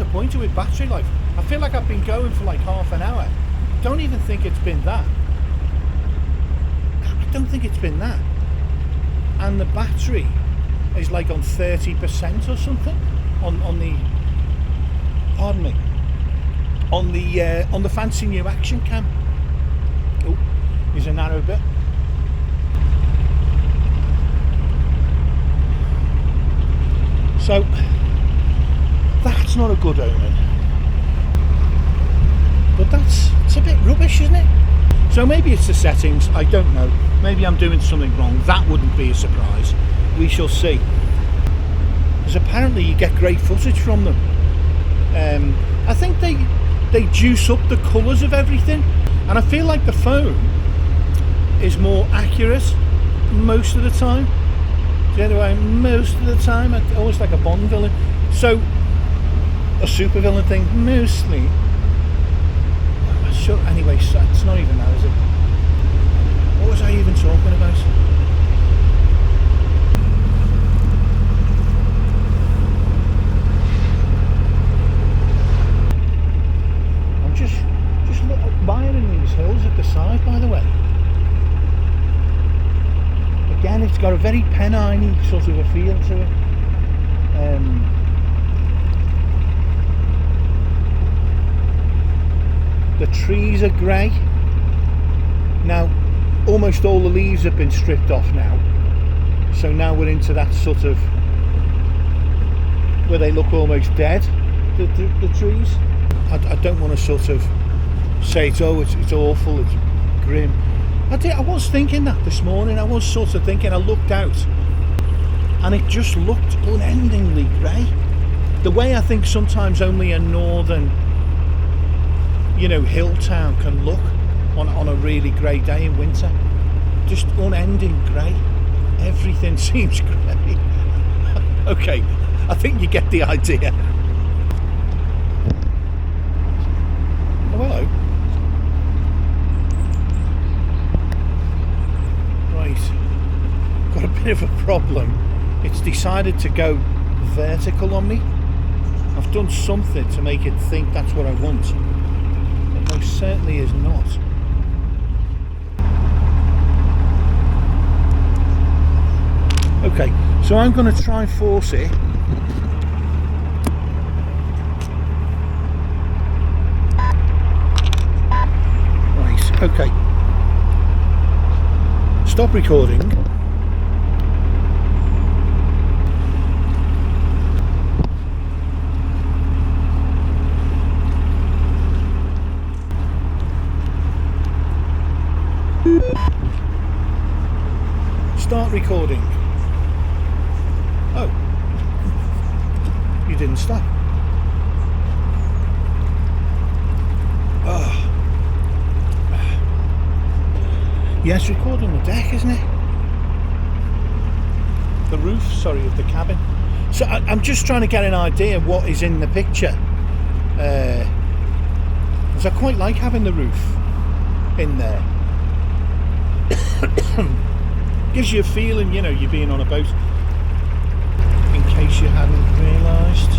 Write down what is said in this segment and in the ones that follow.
disappointed with battery life. I feel like I've been going for like half an hour. Don't even think it's been that. I don't think it's been that. And the battery is like on 30% or something on the, pardon me, on the fancy new action cam. Oh, there's a narrow bit. So that's not a good omen. But it's a bit rubbish, isn't it? So maybe it's the settings, I don't know. Maybe I'm doing something wrong. That wouldn't be a surprise. We shall see. Because apparently you get great footage from them. I think they juice up the colours of everything. And I feel like the phone is more accurate most of the time. The other way, most of the time, always like a Bond villain. So, a super villain thing, mostly. Sure, anyway, it's not even that, is it? What was I even talking about? I'm just admiring these hills at the side, by the way. Again, it's got a very Pennine sort of a feel to it. The trees are grey. Now, almost all the leaves have been stripped off now. So now we're into that sort of, where they look almost dead, the trees. I don't want to sort of say it's awful, it's grim. I was thinking that this morning. I was sort of thinking, I looked out and it just looked unendingly grey. The way I think sometimes only a northern, hill town can look on a really grey day in winter. Just unending grey. Everything seems grey. Okay, I think you get the idea. Oh, hello. Got a bit of a problem. It's decided to go vertical on me. I've done something to make it think that's what I want. It most certainly is not. Okay, so I'm going to try and force it. Right, okay. Stop recording. Start recording. Oh, you didn't stop. Oh. Yes, recording the deck, isn't it? The roof, sorry, of the cabin. So I'm just trying to get an idea of what is in the picture. Because I quite like having the roof in there. Gives you a feeling, you're being on a boat. In case you hadn't realised.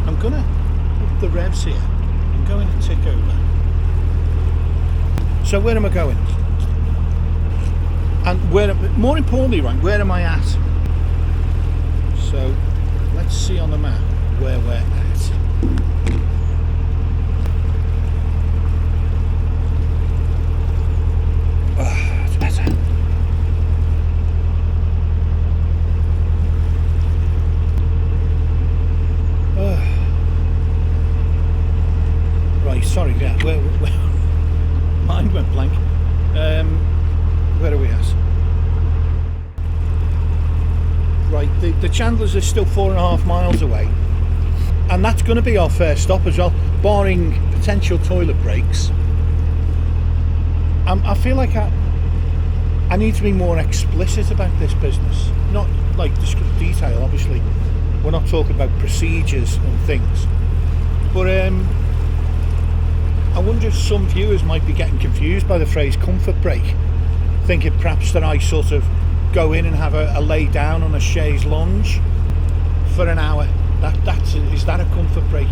I'm gonna up the revs here. I'm going to tick over. So where am I going? And more importantly, right, where am I at? So let's see on the map where we're at. It's better. Right, sorry, yeah, where mind went blank. Where are we at? Right, the Chandlers are still 4.5 miles away, and that's going to be our first stop as well, barring potential toilet breaks. I feel like I need to be more explicit about this business, not like detail. Obviously, we're not talking about procedures and things, but I wonder if some viewers might be getting confused by the phrase comfort break, thinking perhaps that I sort of go in and have a lay down on a chaise lounge for an hour Is that a comfort break?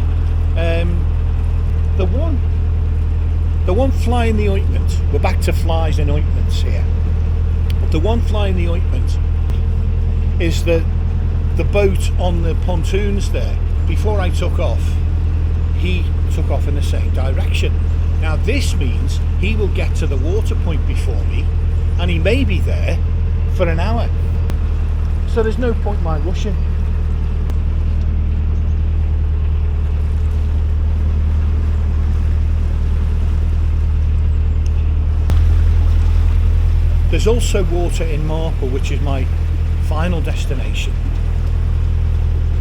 The one fly in the ointment. We're back to flies and ointments here. The one fly in the ointment is that the boat on the pontoons there. Before I took off, he took off in the same direction. Now this means he will get to the water point before me, and he may be there for an hour. So there's no point my rushing. There's also water in Marple, which is my final destination.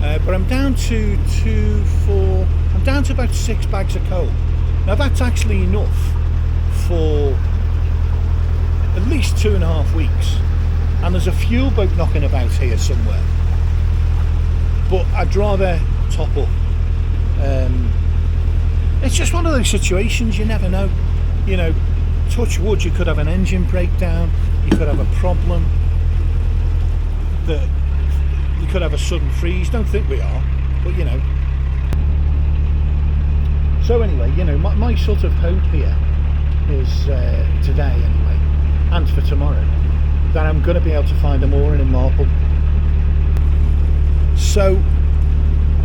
But I'm down to I'm down to about 6 bags of coal. Now that's actually enough for at least 2.5 weeks. And there's a fuel boat knocking about here somewhere. But I'd rather top up. It's just one of those situations, you never know. You know, touch wood, you could have an engine breakdown, you could have a problem, that you could have a sudden freeze. Don't think we are, but you know. So anyway, you know, my sort of hope here is today anyway, and for tomorrow, that I'm going to be able to find a mooring in Marple. So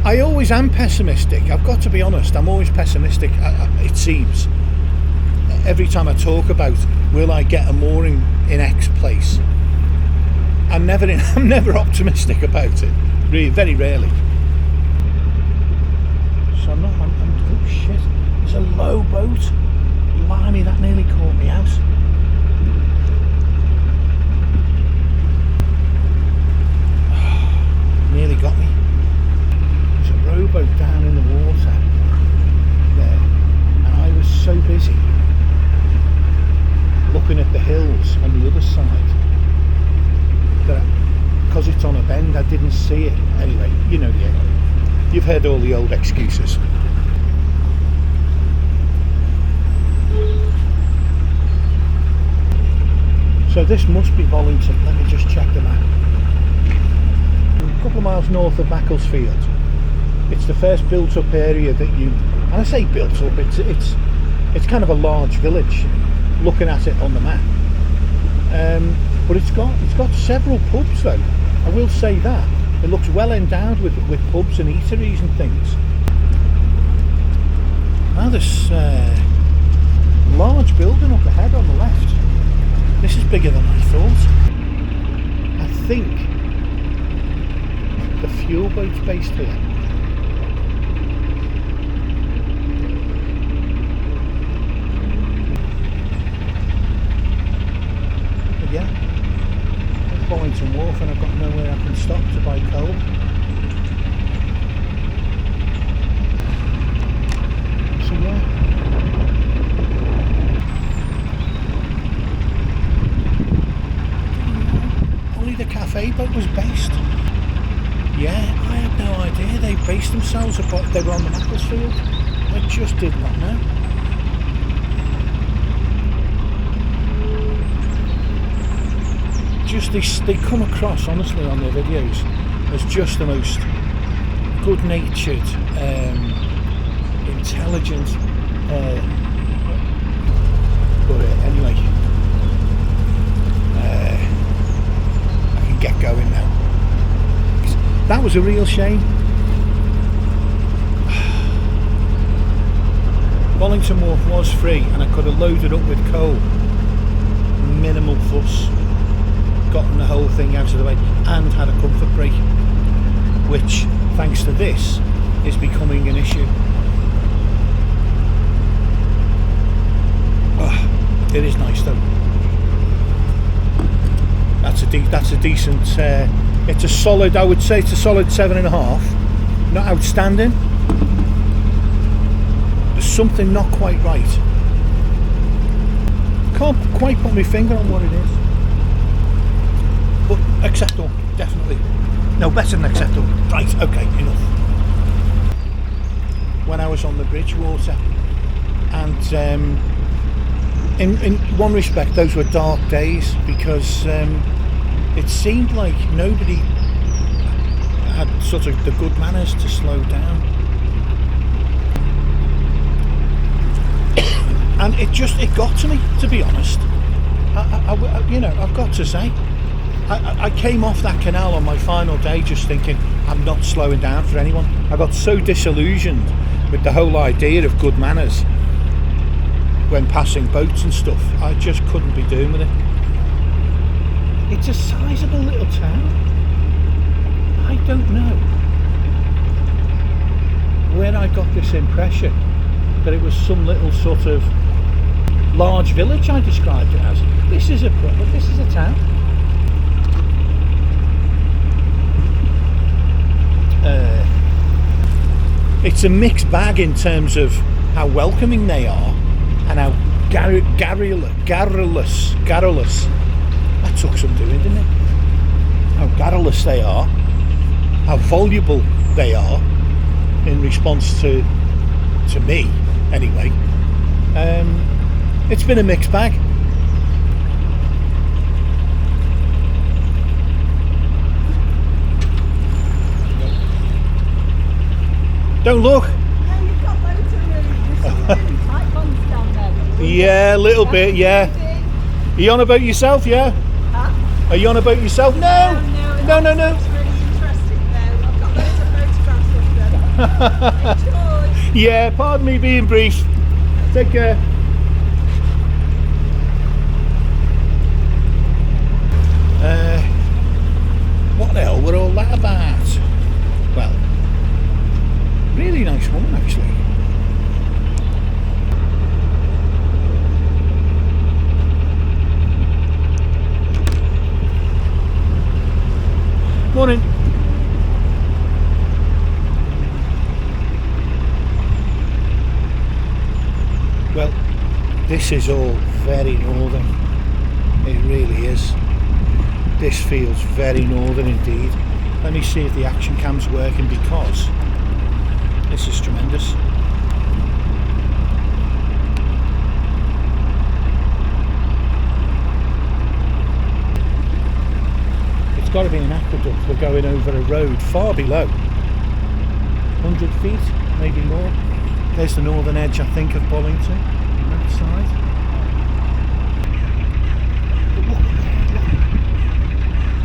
I always am pessimistic. I've got to be honest, I'm always pessimistic, it seems. Every time I talk about will I get a mooring in X place, I'm never optimistic about it. Really, very rarely. So I'm oh shit! There's a low boat. Blimey, that nearly caught me out. Nearly got me. There's a rowboat down in the water there, and I was so busy looking at the hills on the other side that because it's on a bend I didn't see it. Anyway, you know, you've heard all the old excuses. So this must be Bollington. Let me just check the map. A couple of miles north of Macclesfield. It's the first built up area that you, and I say built up, it's kind of a large village looking at it on the map, but it's got several pubs though. I will say that it looks well endowed with pubs and eateries and things. Now this large building up ahead on the left. This is bigger than I thought. I think the fuel boat's based here. Yeah, there's Bollington Wharf, and I've got nowhere I can stop to buy coal. So yeah, only the cafe boat was based. Yeah, I had no idea they based themselves upon, they were on the Macclesfield. I just did not know. Just they come across, honestly, on their videos as just the most good-natured, intelligent. But anyway, I can get going now. That was a real shame. Bollington Wharf was free, and I could have loaded up with coal. Minimal fuss. Gotten the whole thing out of the way and had a comfort break, which thanks to this is becoming an issue. It is nice though. That's a decent it's a solid, I would say it's a solid 7.5. Not outstanding. There's something not quite right. Can't quite put my finger on what it is. But acceptable, definitely. No, better than acceptable. Right, okay, enough. When I was on the Bridgewater, and in one respect those were dark days, because it seemed like nobody had sort of the good manners to slow down. And it got to me, to be honest. I've got to say, I came off that canal on my final day just thinking, I'm not slowing down for anyone. I got so disillusioned with the whole idea of good manners when passing boats and stuff. I just couldn't be doing with it. It's a sizable little town. I don't know where I got this impression that it was some little sort of large village. I described it as. This is a town. It's a mixed bag in terms of how welcoming they are and how garrulous. That took some doing, didn't it? How garrulous they are, how voluble they are in response to me, anyway. It's been a mixed bag. Don't look. No, you've got loads of room. There's some really tight ones down there. Yeah, a little bit, yeah. Are you on about yourself, yeah? Huh? Are you on about yourself? No. No. It's really interesting though. I've got loads of photographs of them. Enjoy. Yeah, pardon me being brief. Take care. What the hell were all that about? Well, really nice woman actually. Morning. Well, this is all very northern. It really is. This feels very northern indeed. Let me see if the action cam's working, because this is tremendous. It's got to be an aqueduct. We're going over a road far below 100 feet, maybe more. There's the northern edge, I think, of Bollington on that side.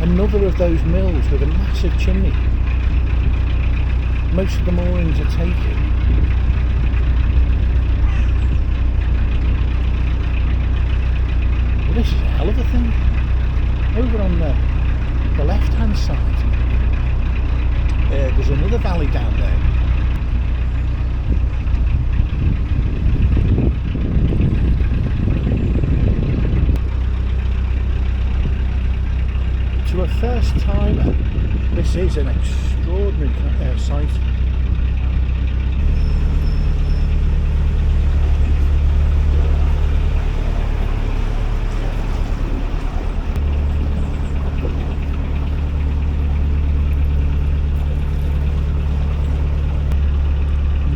Another of those mills with a massive chimney. Most of the moorings are taken. Well, this is a hell of a thing. Over on the left hand side, there's another valley down there. To a first timer, this is an extraordinary sight.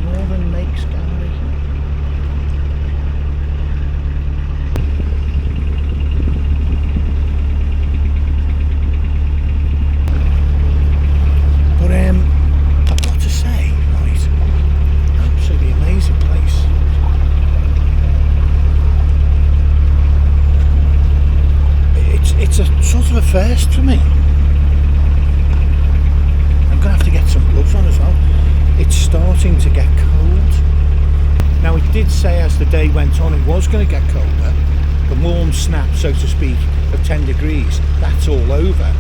Northern Lakes Gallery. I've got to say, right, absolutely amazing place. It's a sort of a first for me. I'm going to have to get some gloves on as well. It's starting to get cold. Now, it did say as the day went on it was going to get colder. The warm snap, so to speak, of 10 degrees, that's all over.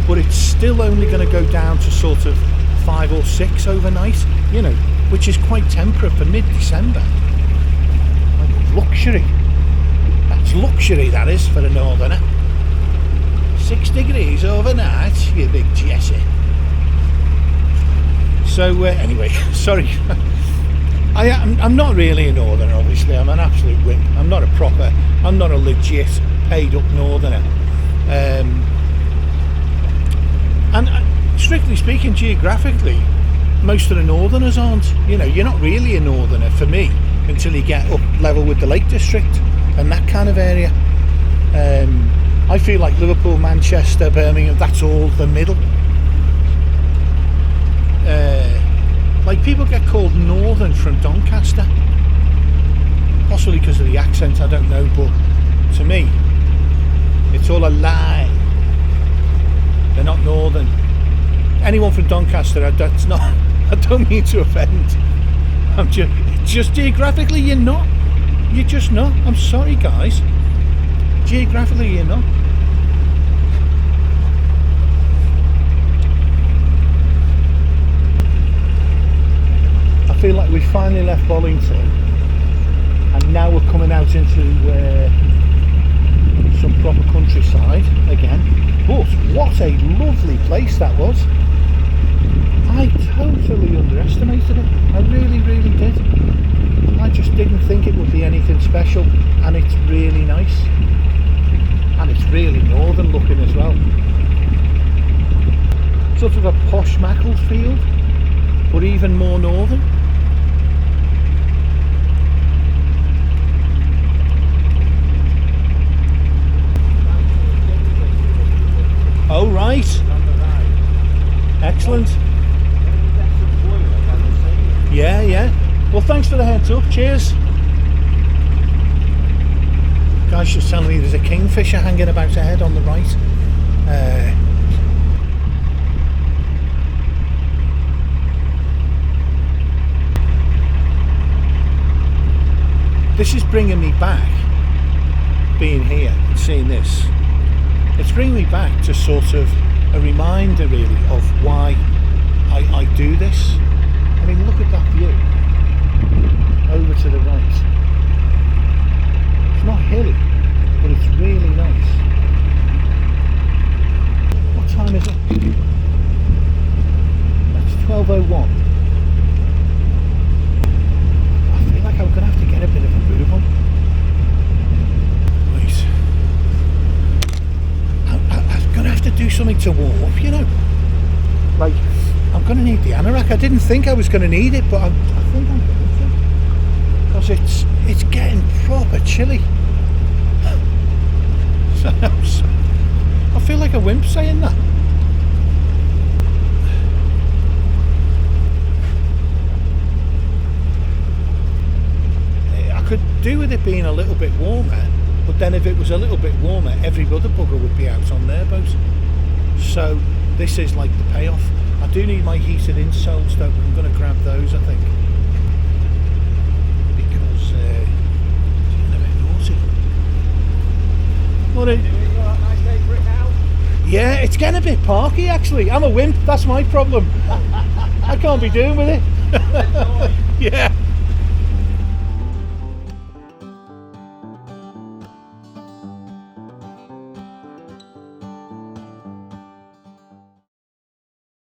But it's still only going to go down to sort of 5 or 6 overnight, you know, which is quite temperate for mid-December. Like luxury. That's luxury, that is, for a northerner. 6 degrees overnight, you big Jesse. So anyway, sorry. I'm not really a northerner, obviously. I'm an absolute wimp. I'm not a legit paid up northerner. And strictly speaking, geographically, most of the northerners aren't. You know, you're not really a northerner for me until you get up level with the Lake District and that kind of area. I feel like Liverpool, Manchester, Birmingham, that's all the middle. like people get called Northern from Doncaster, possibly because of the accent, I don't know, but to me it's all a lie. They're not Northern. Anyone from Doncaster, that's not, I don't mean to offend. I'm just geographically you're not. You're just not. I'm sorry guys. Geographically you're not. I feel like we finally left Bollington and now we're coming out into some proper countryside again. But what a lovely place that was. I totally underestimated it. I really, really did. I just didn't think it would be anything special, and it's really nice. And it's really northern looking as well. Sort of a posh Macclesfield, but even more northern. Oh right. Excellent. Yeah. Well, thanks for the heads up. Cheers. Guys just telling me there's a kingfisher hanging about ahead on the right. This is bringing me back, being here and seeing this. It's bringing me back to sort of a reminder really of why I do this. I mean, look at that view over to the right. It's not hilly, but it's really nice. What time is it? That's 12:01. I feel like I'm going to have to get a bit of a move on. Wait. I'm going to have to do something to warm up, you know. Like, I'm going to need the anorak. I didn't think I was going to need it, but I think I'm going to. Because it's getting proper chilly. I feel like a wimp saying that. I could do with it being a little bit warmer, but then if it was a little bit warmer, every other bugger would be out on their boat. So this is like the payoff. I do need my heated insoles though. I'm going to grab those, I think, because it's getting a bit naughty. Morning. Nice day for it now. Yeah, it's getting a bit parky actually. I'm a wimp, that's my problem. I can't be doing with it. Yeah.